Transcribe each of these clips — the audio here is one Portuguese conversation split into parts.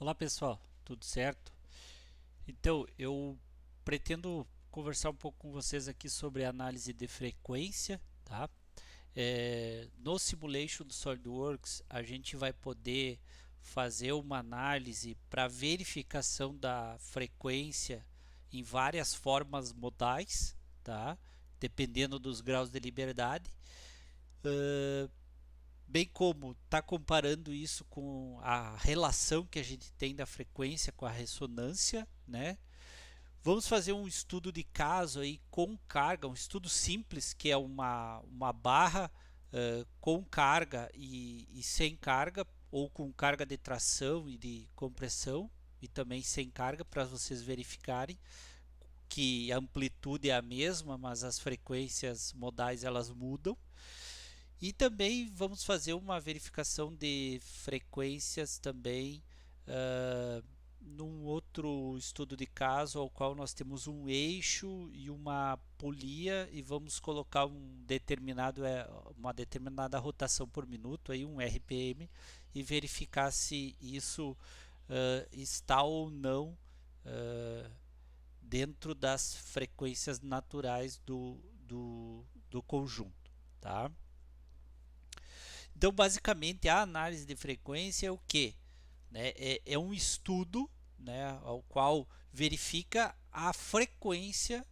Olá pessoal, tudo certo? Então, eu pretendo conversar um pouco com vocês aqui sobre análise de frequência, tá? No simulation do SolidWorks, a gente vai poder fazer uma análise para verificação da frequência em várias formas modais, tá? Dependendo dos graus de liberdade. Uh, Bem como está comparando isso com a relação que a gente tem da frequência com a ressonância, né? Vamos fazer um estudo de caso aí com carga, um estudo simples que é uma barra com carga e sem carga, ou com carga de tração e de compressão e também sem carga, para vocês verificarem que a amplitude é a mesma, mas as frequências modais elas mudam. E também vamos fazer uma verificação de frequências também num outro estudo de caso ao qual nós temos um eixo e uma polia e vamos colocar uma determinada rotação por minuto, aí um RPM, e verificar se isso está ou não dentro das frequências naturais do conjunto, tá? Então, basicamente, a análise de frequência é o que? É um estudo, né, ao qual verifica a frequência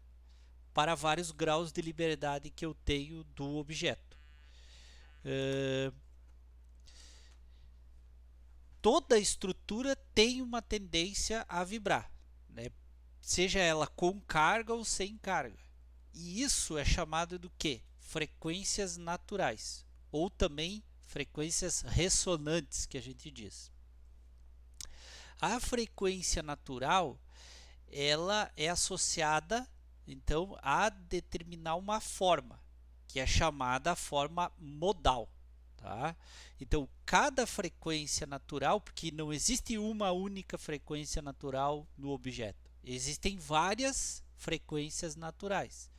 para vários graus de liberdade que eu tenho do objeto. Uh, Toda estrutura tem uma tendência a vibrar, né? Seja ela com carga ou sem carga. E isso é chamado do que? Frequências naturais, ou também frequências ressonantes, que a gente diz. A frequência natural, ela é associada então a determinar uma forma, que é chamada a forma modal, tá? Então, cada frequência natural, porque não existe uma única frequência natural no objeto, existem várias frequências naturais.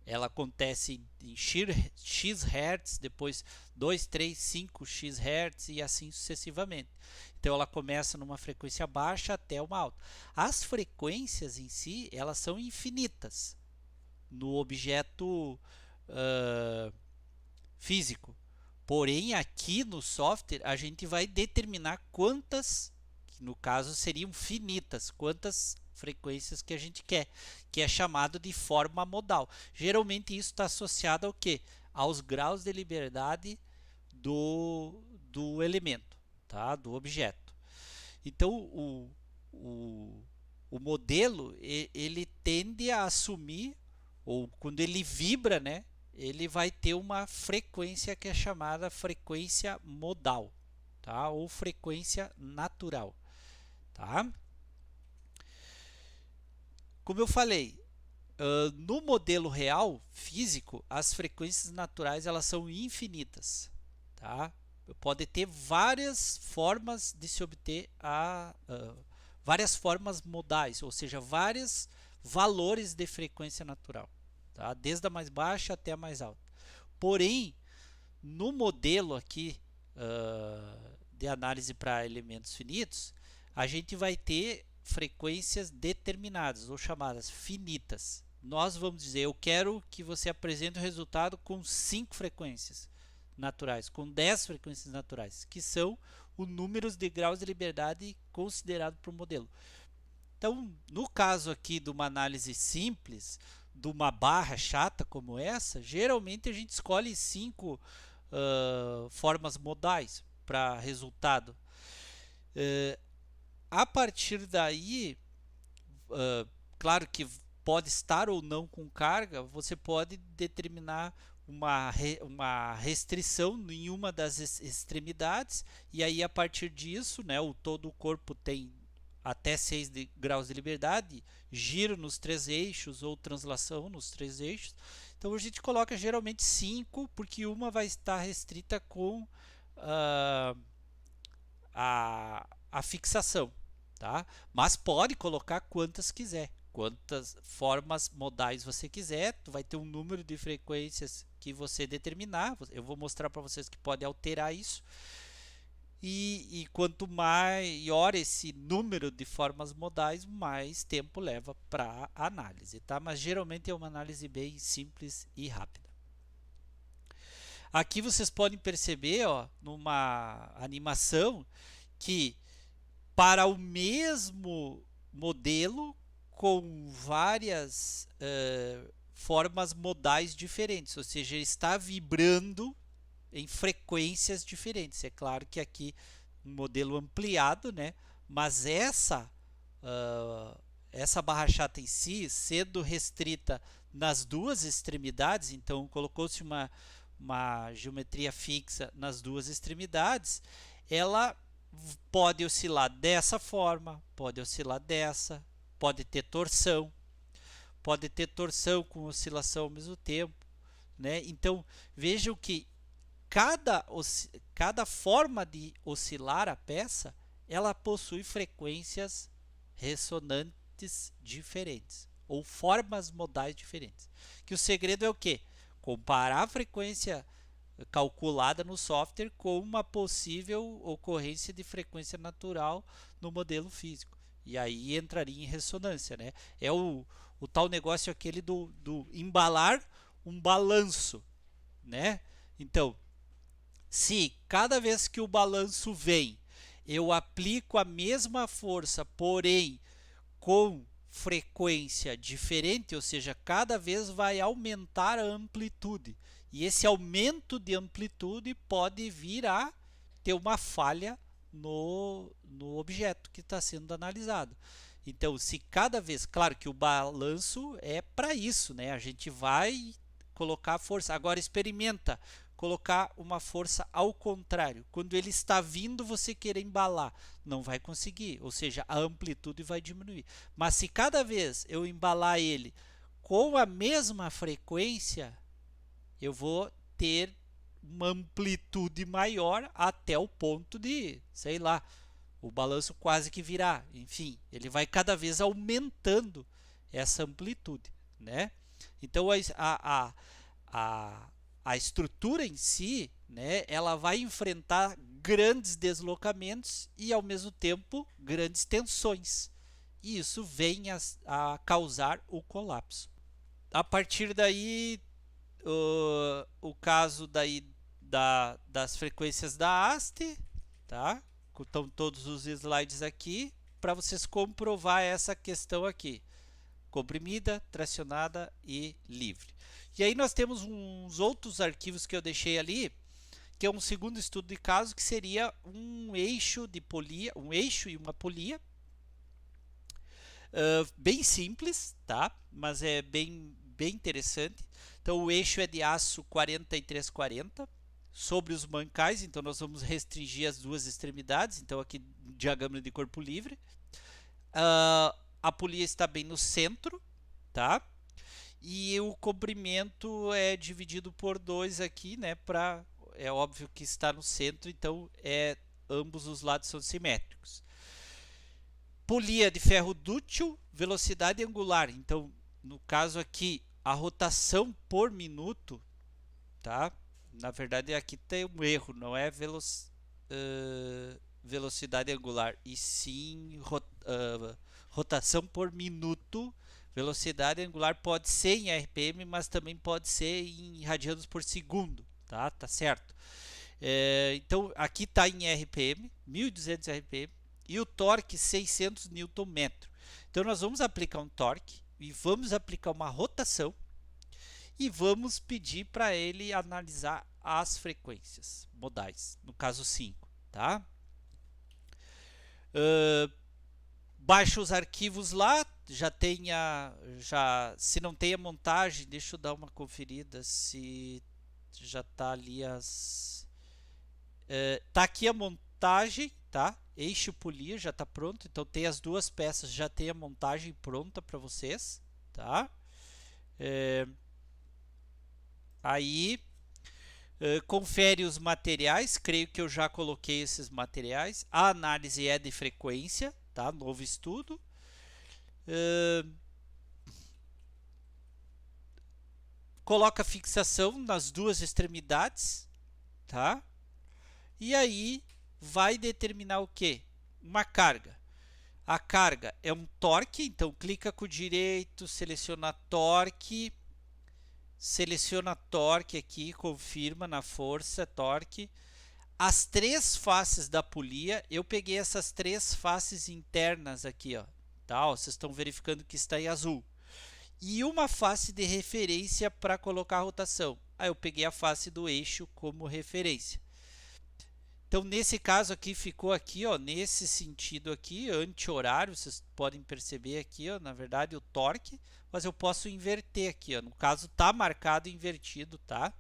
Ela acontece em x Hz, depois 2, 3, 5 x Hz e assim sucessivamente. Então ela começa numa frequência baixa até uma alta. As frequências em si, elas são infinitas no objeto físico. Porém, aqui no software, a gente vai determinar quantas, que no caso seriam finitas, quantas frequências que a gente quer, que é chamado de forma modal. Geralmente isso está associado ao que? Aos graus de liberdade do elemento, tá? Do objeto. Então, o modelo ele tende a assumir, ou quando ele vibra, né, ele vai ter uma frequência que é chamada frequência modal, tá? Ou frequência natural, tá? Como eu falei, no modelo real físico, as frequências naturais elas são infinitas, tá? Pode ter várias formas de se obter várias formas modais, ou seja, vários valores de frequência natural, tá? Desde a mais baixa até a mais alta. Porém, no modelo aqui de análise para elementos finitos, a gente vai ter frequências determinadas ou chamadas finitas. Nós vamos dizer, eu quero que você apresente o resultado com 5 frequências naturais, com 10 frequências naturais, que são os números de graus de liberdade considerado para o modelo. Então, no caso aqui de uma análise simples, de uma barra chata como essa, geralmente a gente escolhe 5 formas modais para resultado. A partir daí, claro que pode estar ou não com carga, você pode determinar uma restrição em uma das extremidades, e aí a partir disso, né, todo o corpo tem até 6 graus de liberdade, giro nos 3 eixos ou translação nos 3 eixos. Então a gente coloca geralmente 5, porque uma vai estar restrita com a fixação, tá? Mas pode colocar quantas quiser, quantas formas modais você quiser, tu vai ter um número de frequências que você determinar. Eu vou mostrar para vocês que pode alterar isso. e quanto maior esse número de formas modais, mais tempo leva para a análise, tá? Mas geralmente é uma análise bem simples e rápida. Aqui vocês podem perceber, ó, numa animação, que para o mesmo modelo com várias formas modais diferentes, ou seja, ele está vibrando em frequências diferentes. É claro que aqui um modelo ampliado, né? Mas essa barra chata em si, sendo restrita nas duas extremidades, então colocou-se uma geometria fixa nas duas extremidades, ela pode oscilar dessa forma, pode oscilar dessa, pode ter torção com oscilação ao mesmo tempo, né? Então vejam que cada forma de oscilar a peça, ela possui frequências ressonantes diferentes ou formas modais diferentes. Que o segredo é o quê? Comparar a frequência calculada no software com uma possível ocorrência de frequência natural no modelo físico. E aí entraria em ressonância, né? É o tal negócio aquele do embalar um balanço, né? Então, se cada vez que o balanço vem, eu aplico a mesma força, porém com frequência diferente, ou seja, cada vez vai aumentar a amplitude. E esse aumento de amplitude pode vir a ter uma falha no objeto que está sendo analisado. Então, se cada vez, claro que o balanço é para isso, né? A gente vai colocar força. Agora experimenta colocar uma força ao contrário. Quando ele está vindo, você querer embalar, não vai conseguir, ou seja, a amplitude vai diminuir. Mas se cada vez eu embalar ele com a mesma frequência, eu vou ter uma amplitude maior até o ponto de, sei lá, o balanço quase que virar. Enfim, ele vai cada vez aumentando essa amplitude, né? Então a estrutura em si, né, ela vai enfrentar grandes deslocamentos e ao mesmo tempo grandes tensões. E isso vem a causar o colapso. A partir daí, o caso daí das frequências da haste, tá? Estão todos os slides aqui para vocês comprovar essa questão aqui: comprimida, tracionada e livre. E aí nós temos uns outros arquivos que eu deixei ali, que é um segundo estudo de caso, que seria um eixo de polia, um eixo e uma polia, bem simples, tá? Mas é bem interessante. Então o eixo é de aço 4340 sobre os mancais, então nós vamos restringir as duas extremidades, então aqui diagrama de corpo livre. A polia está bem no centro, tá? E o comprimento é dividido por 2 aqui, né? É óbvio que está no centro, então ambos os lados são simétricos. Polia de ferro dúctil, velocidade angular. Então, no caso aqui, a rotação por minuto, tá? Na verdade, aqui tem um erro, não é velocidade angular, e sim rotação por minuto. Velocidade angular pode ser em RPM, mas também pode ser em radianos por segundo, tá? Tá certo. Então aqui está em RPM, 1200 RPM, e o torque 600 Nm. Então nós vamos aplicar um torque e vamos aplicar uma rotação e vamos pedir para ele analisar as frequências modais, no caso 5, tá? Baixa os arquivos lá, se não tem a montagem, deixa eu dar uma conferida se já tá ali tá aqui a montagem, tá? Eixo polia já tá pronto, então tem as duas peças, já tem a montagem pronta para vocês, tá? Aí confere os materiais, creio que eu já coloquei esses materiais. A análise é de frequência, tá? Novo estudo. Coloca fixação nas duas extremidades, tá? E aí vai determinar o quê? Uma carga. A carga é um torque, então clica com o direito, seleciona torque aqui, confirma na força, torque. As três faces da polia, eu peguei essas três faces internas aqui, ó, tá? Ó, vocês estão verificando que está em azul. E uma face de referência para colocar a rotação. Aí eu peguei a face do eixo como referência. Então, nesse caso aqui, ficou aqui, ó, nesse sentido aqui, anti-horário, vocês podem perceber aqui, ó, na verdade, o torque, mas eu posso inverter aqui, ó, no caso, tá marcado invertido, tá?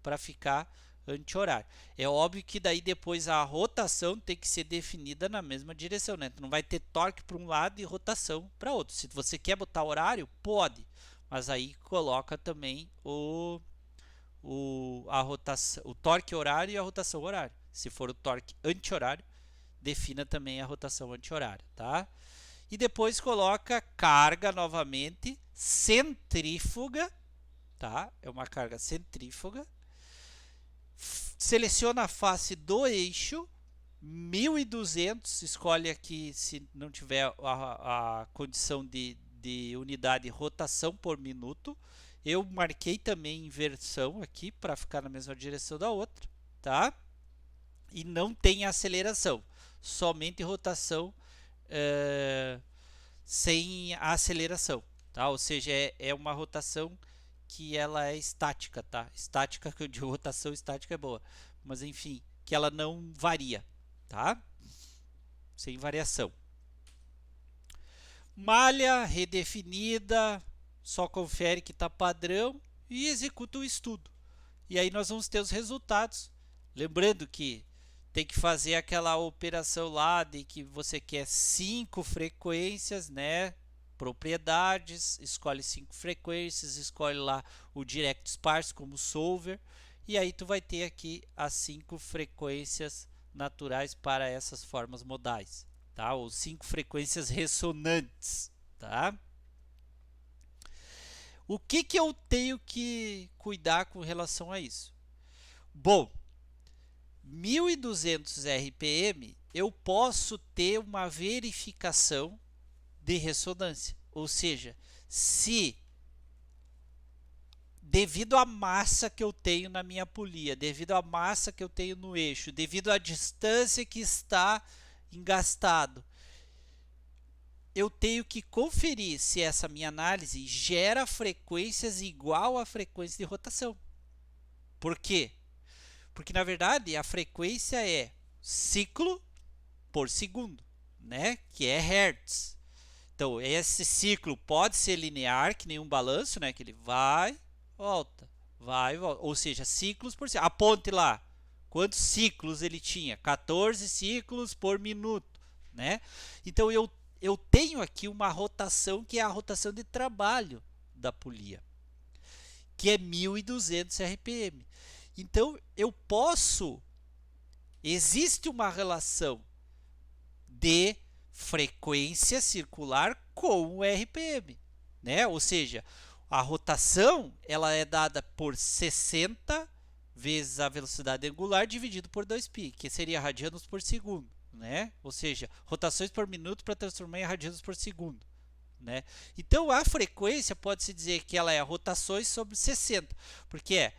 Para ficar anti-horário. É óbvio que daí depois a rotação tem que ser definida na mesma direção, né? Tu não vai ter torque para um lado e rotação para outro. Se você quer botar horário, pode, mas aí coloca também a rotação, o torque horário e a rotação horária. Se for o torque anti-horário, defina também a rotação anti-horária, tá? E depois coloca carga novamente, centrífuga, tá? É uma carga centrífuga. Seleciona a face do eixo, 1200, escolhe aqui se não tiver a condição de unidade de rotação por minuto. Eu marquei também inversão aqui para ficar na mesma direção da outra, tá? E não tem aceleração, somente rotação sem aceleração, tá? Ou seja, é uma rotação que ela é estática, tá? Estática, que eu digo, rotação estática é boa, mas enfim, que ela não varia, tá? Sem variação. Malha redefinida, só confere que está padrão e executa o estudo. E aí nós vamos ter os resultados. Lembrando que tem que fazer aquela operação lá de que você quer 5 frequências, né? Propriedades, escolhe 5 frequências, escolhe lá o Direct Sparse como solver, e aí tu vai ter aqui as 5 frequências naturais para essas formas modais, tá? Ou 5 frequências ressonantes, tá? O que eu tenho que cuidar com relação a isso? Bom, 1200 RPM eu posso ter uma verificação de ressonância, ou seja, se devido à massa que eu tenho na minha polia, devido à massa que eu tenho no eixo, devido à distância que está engastado, eu tenho que conferir se essa minha análise gera frequências igual à frequência de rotação. Por quê? Porque na verdade a frequência é ciclo por segundo, né? Que é hertz. Então esse ciclo pode ser linear, que nem um balanço, né? Que ele vai, volta, vai, volta. Ou seja, ciclos por segundo. Aponte lá quantos ciclos ele tinha, 14 ciclos por minuto, né? Então eu tenho aqui uma rotação que é a rotação de trabalho da polia, que é 1200 RPM. Então eu posso, existe uma relação de frequência circular com o RPM, né? Ou seja, a rotação ela é dada por 60 vezes a velocidade angular dividido por 2π, que seria radianos por segundo, né? Ou seja, rotações por minuto para transformar em radianos por segundo, né? Então a frequência pode-se dizer que ela é rotações sobre 60, porque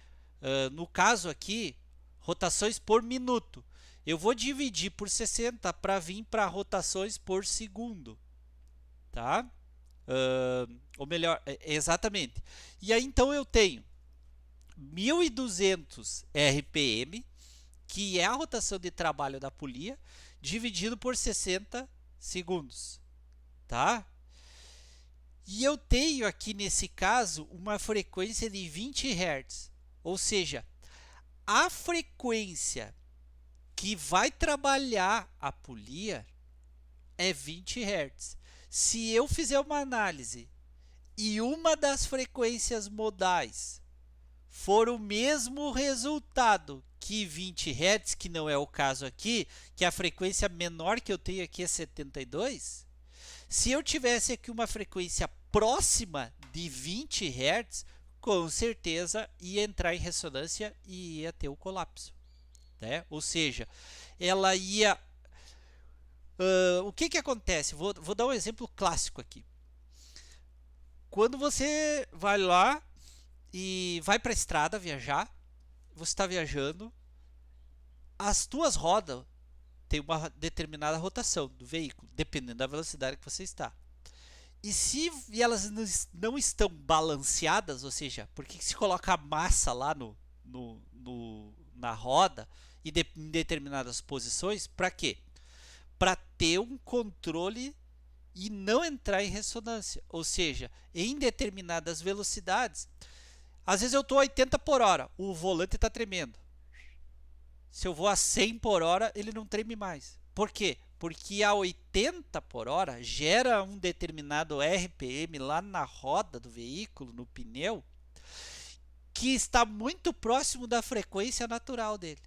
no caso aqui, rotações por minuto. Eu vou dividir por 60 para vir para rotações por segundo, tá? Ou melhor, exatamente. E aí então eu tenho 1200 RPM, que é a rotação de trabalho da polia, dividido por 60 segundos, tá? E eu tenho aqui nesse caso uma frequência de 20 Hz, ou seja, a frequência que vai trabalhar a polia é 20 Hz. Se eu fizer uma análise e uma das frequências modais for o mesmo resultado que 20 Hz, que não é o caso aqui, que a frequência menor que eu tenho aqui é 72, se eu tivesse aqui uma frequência próxima de 20 Hz, com certeza ia entrar em ressonância e ia ter o colapso, né? Ou seja, ela ia... o que acontece? Vou dar um exemplo clássico aqui. Quando você vai lá e vai para a estrada viajar, você está viajando, as tuas rodas têm uma determinada rotação do veículo, dependendo da velocidade que você está. E se elas não estão balanceadas, ou seja, porque se coloca massa lá na roda e em determinadas posições, para quê? Para ter um controle e não entrar em ressonância, ou seja, em determinadas velocidades. Às vezes eu estou a 80 por hora, o volante está tremendo. Se eu vou a 100 por hora, ele não treme mais. Por quê? Porque a 80 por hora gera um determinado RPM lá na roda do veículo, no pneu, que está muito próximo da frequência natural dele.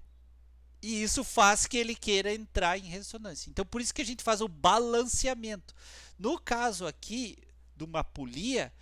E isso faz que ele queira entrar em ressonância. Então, por isso que a gente faz o balanceamento. No caso aqui de uma polia,